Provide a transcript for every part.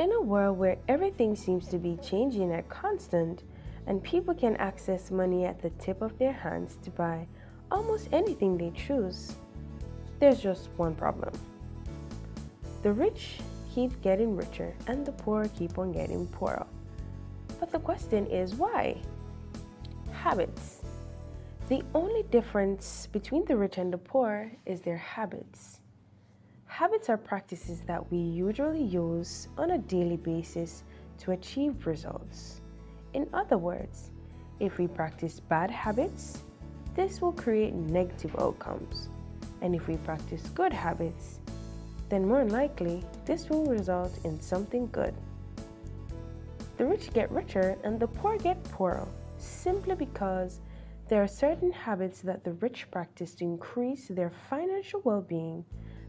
In a world where everything seems to be changing at constant and people can access money at the tip of their hands to buy almost anything they choose, there's just one problem. The rich keep getting richer and the poor keep on getting poorer. But the question is why? Habits. The only difference between the rich and the poor is their habits. Habits are practices that we usually use on a daily basis to achieve results. In other words, if we practice bad habits, this will create negative outcomes. And if we practice good habits, then more likely this will result in something good. The rich get richer and the poor get poorer simply because there are certain habits that the rich practice to increase their financial well-being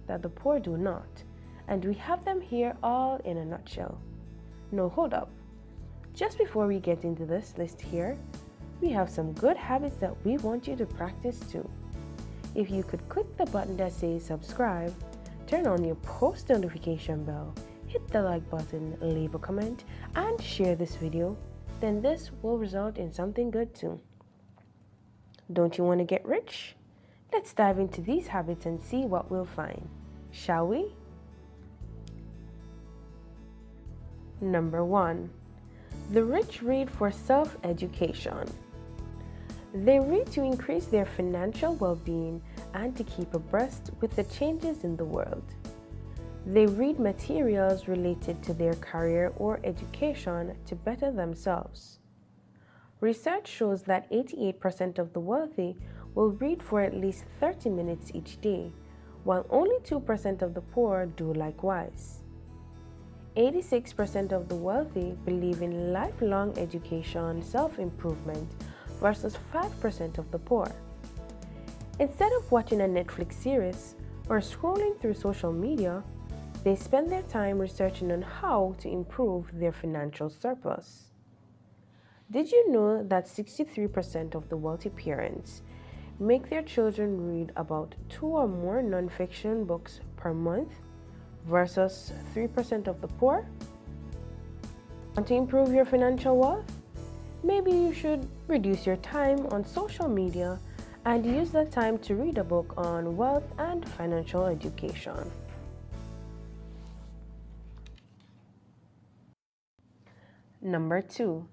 that the poor do not, and we have them here all in a nutshell. No, hold up. Just before we get into this list here, we have some good habits that we want you to practice too. If you could click the button that says subscribe, turn on your post notification bell, hit the like button, leave a comment, and share this video, then this will result in something good too. Don't you want to get rich? Let's dive into these habits and see what we'll find, shall we? Number 1. The rich read for self-education. They read to increase their financial well-being and to keep abreast with the changes in the world. They read materials related to their career or education to better themselves. Research shows that 88% of the wealthy will read for at least 30 minutes each day, while only 2% of the poor do likewise. 86% of the wealthy believe in lifelong education self-improvement versus 5% of the poor. Instead of watching a Netflix series or scrolling through social media, they spend their time researching on how to improve their financial surplus. Did you know that 63% of the wealthy parents make their children read about 2 or more non-fiction books per month versus 3% of the poor? Want to improve your financial wealth? Maybe you should reduce your time on social media and use that time to read a book on wealth and financial education. Number 2.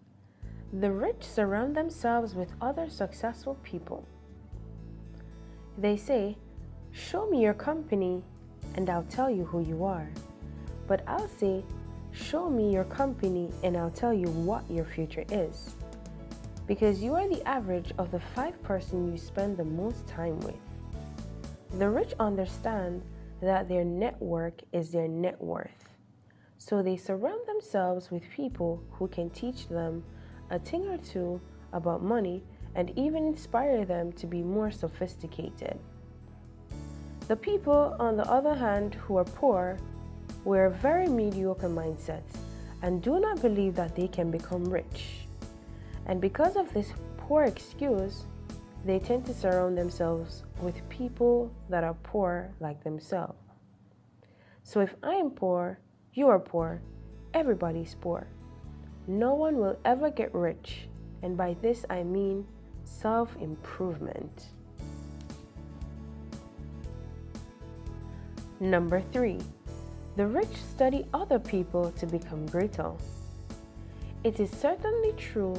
The rich surround themselves with other successful people. They say, "Show me your company and I'll tell you who you are." But I'll say, "Show me your company and I'll tell you what your future is." Because you are the average of the 5 persons you spend the most time with. The rich understand that their network is their net worth. So they surround themselves with people who can teach them a thing or two about money and even inspire them to be more sophisticated. The people, on the other hand, who are poor, wear very mediocre mindsets and do not believe that they can become rich. And because of this poor excuse, they tend to surround themselves with people that are poor like themselves. So if I am poor, you are poor, everybody's poor. No one will ever get rich, and by this I mean self-improvement. Number 3. The rich study other people to become greater. It is certainly true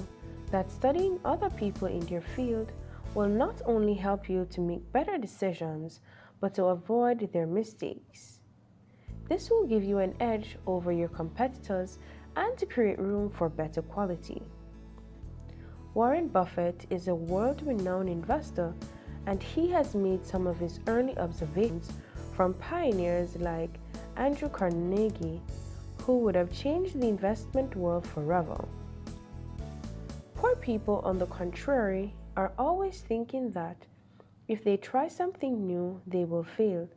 that studying other people in your field will not only help you to make better decisions, but to avoid their mistakes. This will give you an edge over your competitors and to create room for better quality. Warren Buffett is a world-renowned investor, and he has made some of his early observations from pioneers like Andrew Carnegie, who would have changed the investment world forever. Poor people, on the contrary, are always thinking that if they try something new, they will fail,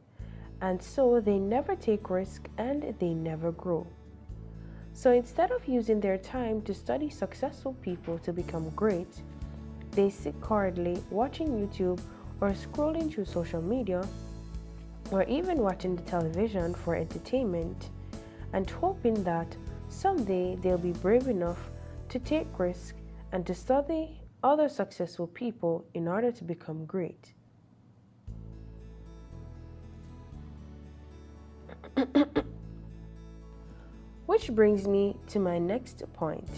and so they never take risk and they never grow. So instead of using their time to study successful people to become great, they sit quietly watching YouTube or scrolling through social media or even watching the television for entertainment and hoping that Someday they'll be brave enough to take risks and to study other successful people in order to become great. Which brings me to my next point.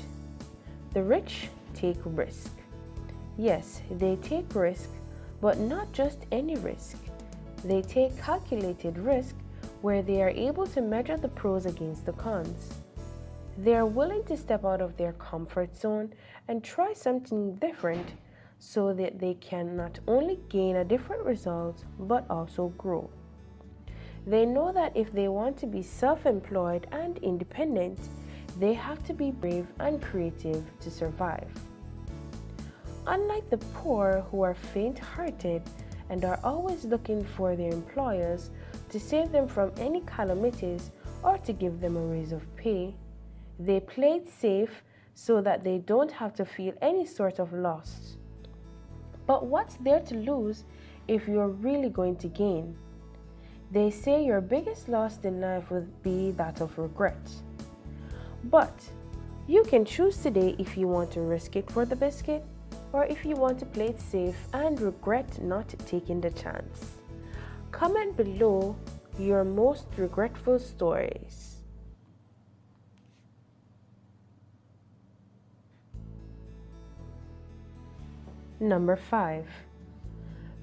The rich take risk. Yes, they take risk, but not just any risk. They take calculated risk where they are able to measure the pros against the cons. They are willing to step out of their comfort zone and try something different so that they can not only gain a different result but also grow. They know that if they want to be self-employed and independent, they have to be brave and creative to survive. Unlike the poor who are faint-hearted and are always looking for their employers to save them from any calamities or to give them a raise of pay, they play it safe so that they don't have to feel any sort of loss. But what's there to lose if you're really going to gain? They say your biggest loss in life would be that of regret. But you can choose today if you want to risk it for the biscuit or if you want to play it safe and regret not taking the chance. Comment below your most regretful stories. Number 5.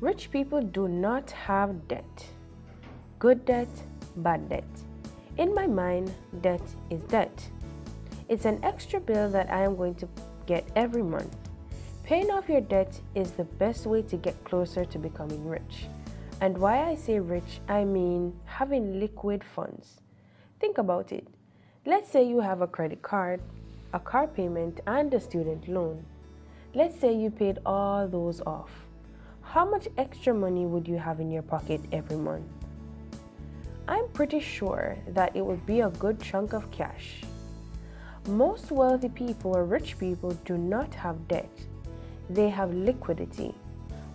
Rich people do not have debt. Good debt, bad debt. In my mind, debt is debt. It's an extra bill that I am going to get every month. Paying off your debt is the best way to get closer to becoming rich. And why I say rich, I mean having liquid funds. Think about it. Let's say you have a credit card, a car payment, and a student loan. Let's say you paid all those off. How much extra money would you have in your pocket every month? I'm pretty sure that it would be a good chunk of cash. Most wealthy people or rich people do not have debt. They have liquidity,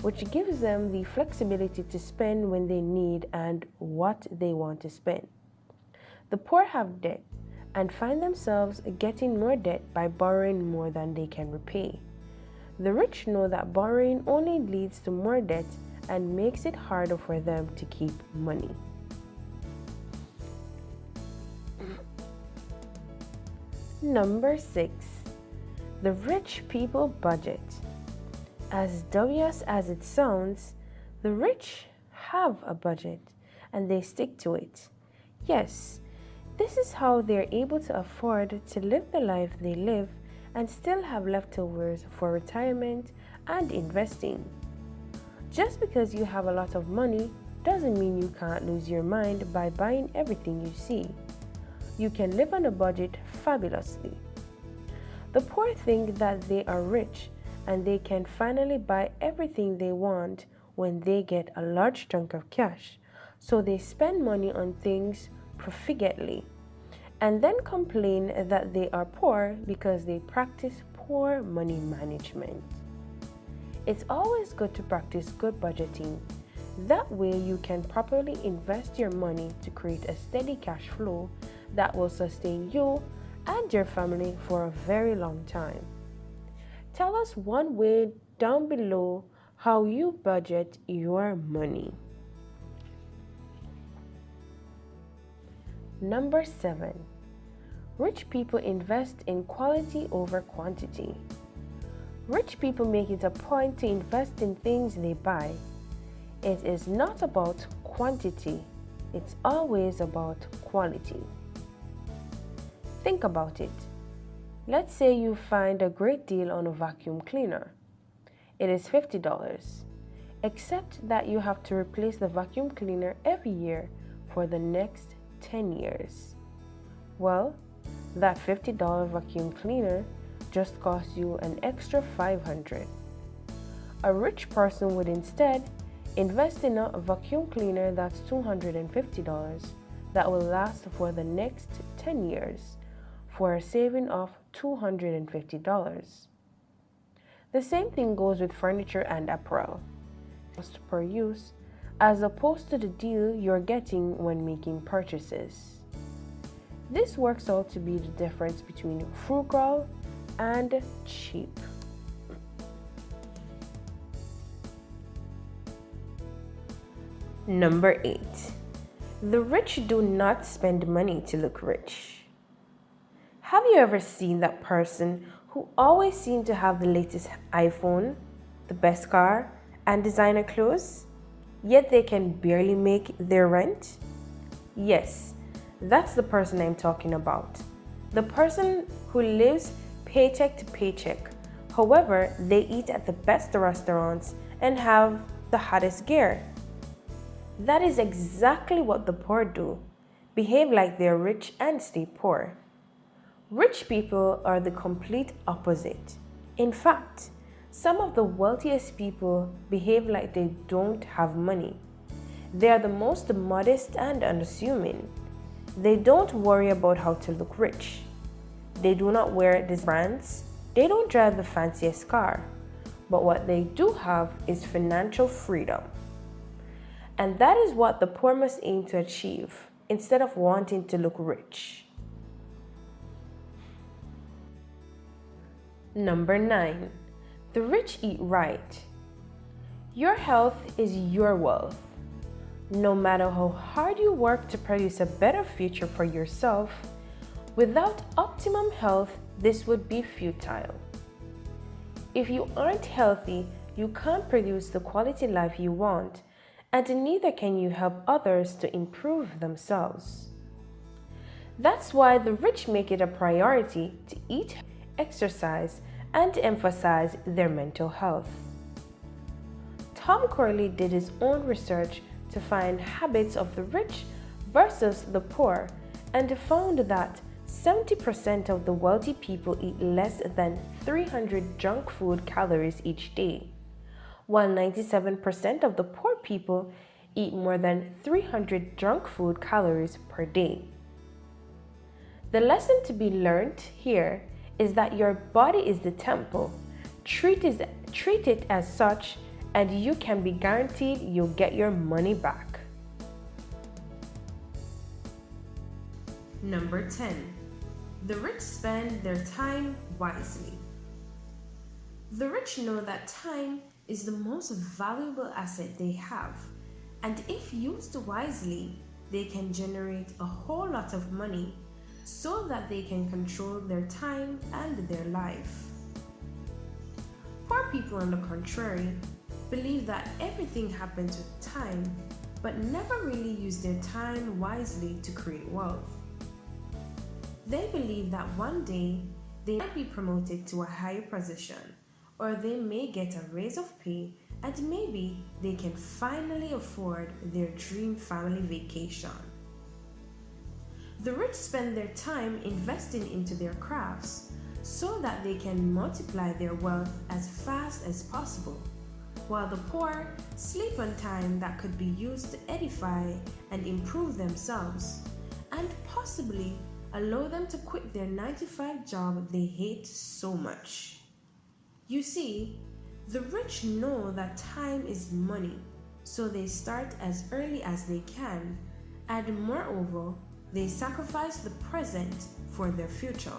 which gives them the flexibility to spend when they need and what they want to spend. The poor have debt and find themselves getting more debt by borrowing more than they can repay. The rich know that borrowing only leads to more debt and makes it harder for them to keep money. Number 6. The rich people budget. As dubious as it sounds, the rich have a budget and they stick to it. Yes, this is how they're able to afford to live the life they live and still have leftovers for retirement and investing. Just because you have a lot of money doesn't mean you can't lose your mind by buying everything you see. You can live on a budget fabulously. The poor think that they are rich and they can finally buy everything they want when they get a large chunk of cash, so they spend money on things profligately and then complain that they are poor because they practice poor money management. It's always good to practice good budgeting. That way you can properly invest your money to create a steady cash flow that will sustain you and your family for a very long time. Tell us one way down below how you budget your money. Number 7. Rich people invest in quality over quantity. Rich people make it a point to invest in things they buy. It is not about quantity, it's always about quality. Think about it. Let's say you find a great deal on a vacuum cleaner. It is $50, except that you have to replace the vacuum cleaner every year for the next 10 years. Well, that $50 vacuum cleaner just costs you an extra $500. A rich person would instead invest in a vacuum cleaner that's $250 that will last for the next 10 years for a saving of $250. The same thing goes with furniture and apparel, cost per use, as opposed to the deal you're getting when making purchases. This works out to be the difference between frugal and cheap. Number 8. The rich do not spend money to look rich. Have you ever seen that person who always seems to have the latest iPhone, the best car, and designer clothes, yet they can barely make their rent? Yes, that's the person I'm talking about. The person who lives paycheck to paycheck. However, they eat at the best restaurants and have the hottest gear. That is exactly what the poor do. Behave like they're rich and stay poor. Rich people are the complete opposite. In fact, some of the wealthiest people behave like they don't have money. They are the most modest and unassuming. They don't worry about how to look rich. They do not wear these brands. They don't drive the fanciest car. But what they do have is financial freedom. And that is what the poor must aim to achieve instead of wanting to look rich. Number 9. The rich eat right. Your health is your wealth. No matter how hard you work to produce a better future for yourself, without optimum health, this would be futile. If you aren't healthy, you can't produce the quality life you want, and neither can you help others to improve themselves. That's why the rich make it a priority to eat, exercise, and to emphasize their mental health. Tom Corley did his own research to find habits of the rich versus the poor and found that 70% of the wealthy people eat less than 300 junk food calories each day, while 97% of the poor people eat more than 300 junk food calories per day. The lesson to be learned here is that your body is the temple. Treat it as such, and you can be guaranteed you'll get your money back. Number 10. The rich spend their time wisely. The rich know that time is the most valuable asset they have, and if used wisely, they can generate a whole lot of money so that they can control their time and their life. Poor people, on the contrary, believe that everything happens with time, but never really use their time wisely to create wealth. They believe that one day they might be promoted to a higher position, or they may get a raise of pay, and maybe they can finally afford their dream family vacation. The rich spend their time investing into their crafts so that they can multiply their wealth as fast as possible, while the poor sleep on time that could be used to edify and improve themselves, and possibly allow them to quit their 9-to-5 job they hate so much. You see, the rich know that time is money, so they start as early as they can, and moreover, they sacrifice the present for their future.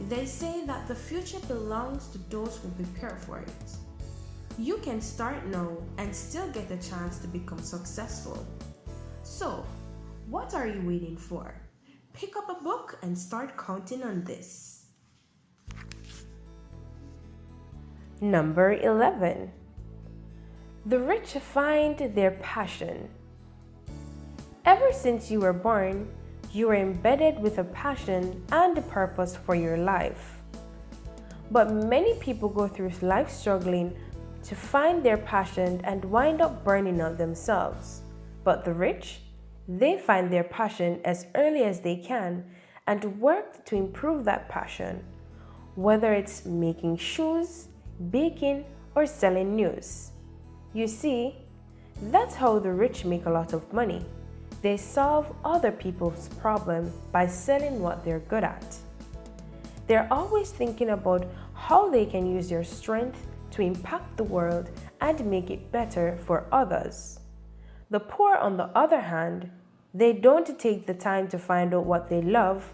They say that the future belongs to those who prepare for it. You can start now and still get a chance to become successful. So, what are you waiting for? Pick up a book and start counting on this. Number 11. The rich find their passion. Ever since you were born, you are embedded with a passion and a purpose for your life. But many people go through life struggling to find their passion and wind up burning out themselves. But the rich, they find their passion as early as they can and work to improve that passion, whether it's making shoes, baking, or selling news. You see, that's how the rich make a lot of money. They solve other people's problems by selling what they're good at. They're always thinking about how they can use their strength to impact the world, and make it better for others. The poor, on the other hand, They don't take the time to find out what they love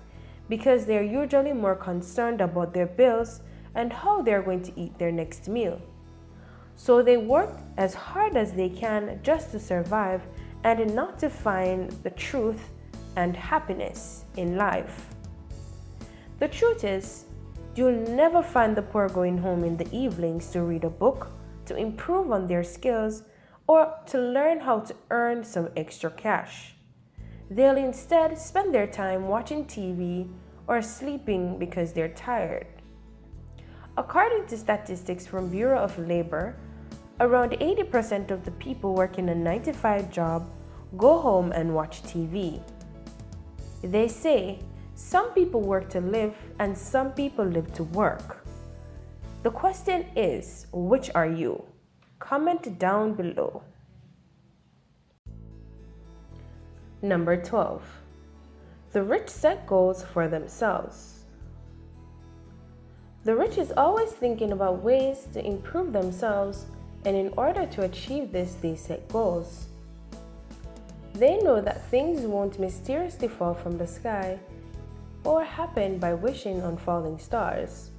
because they're usually more concerned about their bills and how they're going to eat their next meal. So they work as hard as they can just to survive and not to find the truth and happiness in life. The truth is, you'll never find the poor going home in the evenings to read a book, to improve on their skills, or to learn how to earn some extra cash. They'll instead spend their time watching TV or sleeping because they're tired. According to statistics from Bureau of Labor, around 80% of the people working a 9-to-5 job go home and watch TV. They say some people work to live and some people live to work. The question is, which are you? Comment down below. Number 12. The rich set goals for themselves. The rich is always thinking about ways to improve themselves, and in order to achieve this, they set goals. They know that things won't mysteriously fall from the sky or happen by wishing on falling stars.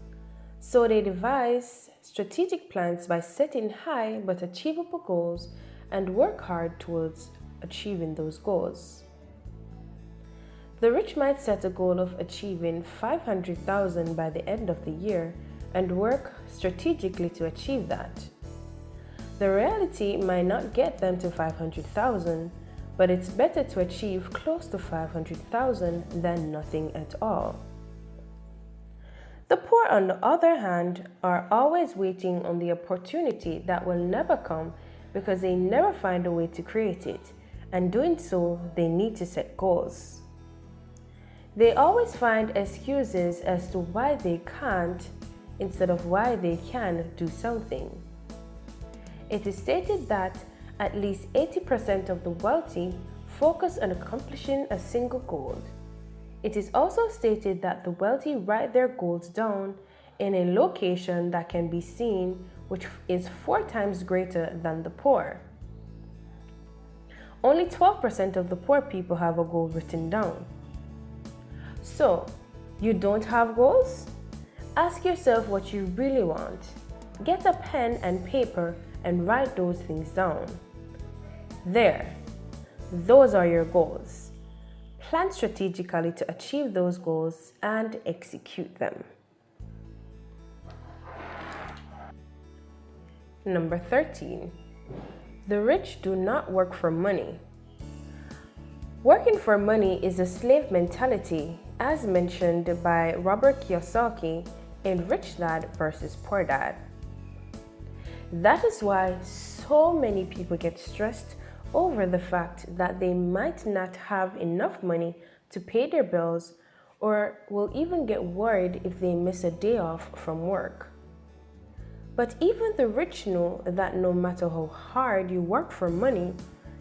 So they devise strategic plans by setting high but achievable goals and work hard towards achieving those goals. The rich might set a goal of achieving $500,000 by the end of the year and work strategically to achieve that. The reality might not get them to $500,000, but it's better to achieve close to $500,000 than nothing at all. The poor, on the other hand, are always waiting on the opportunity that will never come because they never find a way to create it, and doing so, they need to set goals. They always find excuses as to why they can't instead of why they can do something. It is stated that at least 80% of the wealthy focus on accomplishing a single goal. It is also stated that the wealthy write their goals down in a location that can be seen, which is 4 times greater than the poor. Only 12% of the poor people have a goal written down. So, you don't have goals? Ask yourself what you really want. Get a pen and paper and write those things down. There, those are your goals. Plan strategically to achieve those goals and execute them. Number 13. The rich do not work for money. Working for money is a slave mentality, as mentioned by Robert Kiyosaki in Rich Dad versus Poor Dad. That is why so many people get stressed over the fact that they might not have enough money to pay their bills, or will even get worried if they miss a day off from work. But even the rich know that no matter how hard you work for money,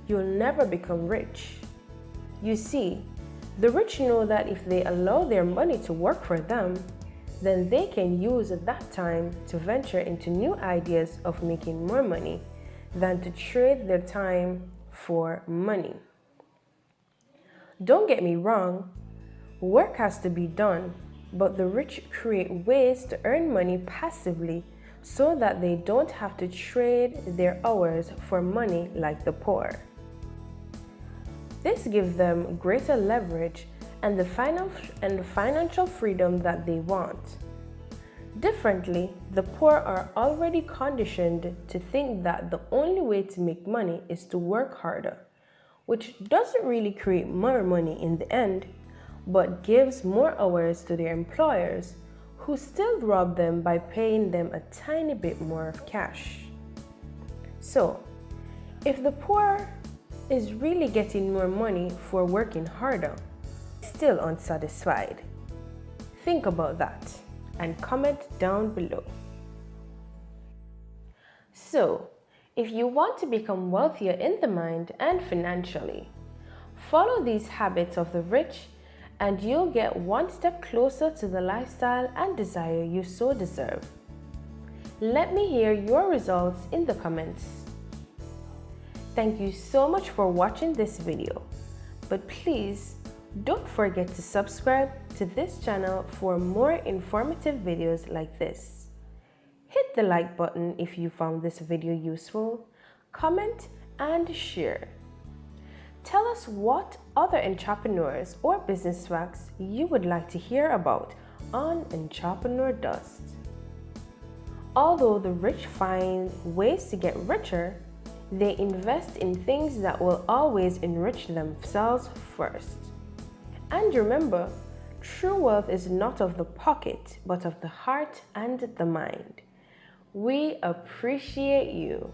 you'll never become rich. You see, the rich know that if they allow their money to work for them, then they can use that time to venture into new ideas of making more money than to trade their time for money. Don't get me wrong, work has to be done, but the rich create ways to earn money passively so that they don't have to trade their hours for money like the poor. This gives them greater leverage and the financial freedom that they want. Differently, the poor are already conditioned to think that the only way to make money is to work harder, which doesn't really create more money in the end, but gives more hours to their employers, who still rob them by paying them a tiny bit more of cash. So, if the poor is really getting more money for working harder, still unsatisfied, think about that and comment down below. So, if you want to become wealthier in the mind and financially, follow these habits of the rich and you'll get one step closer to the lifestyle and desire you so deserve. Let me hear your results in the comments. Thank you so much for watching this video. But please don't forget to subscribe to this channel for more informative videos like this. Hit the like button if you found this video useful, comment and share. Tell us what other entrepreneurs or business facts you would like to hear about on Entrepreneur Dust. Although the rich find ways to get richer, they invest in things that will always enrich themselves first. And remember, true wealth is not of the pocket, but of the heart and the mind. We appreciate you.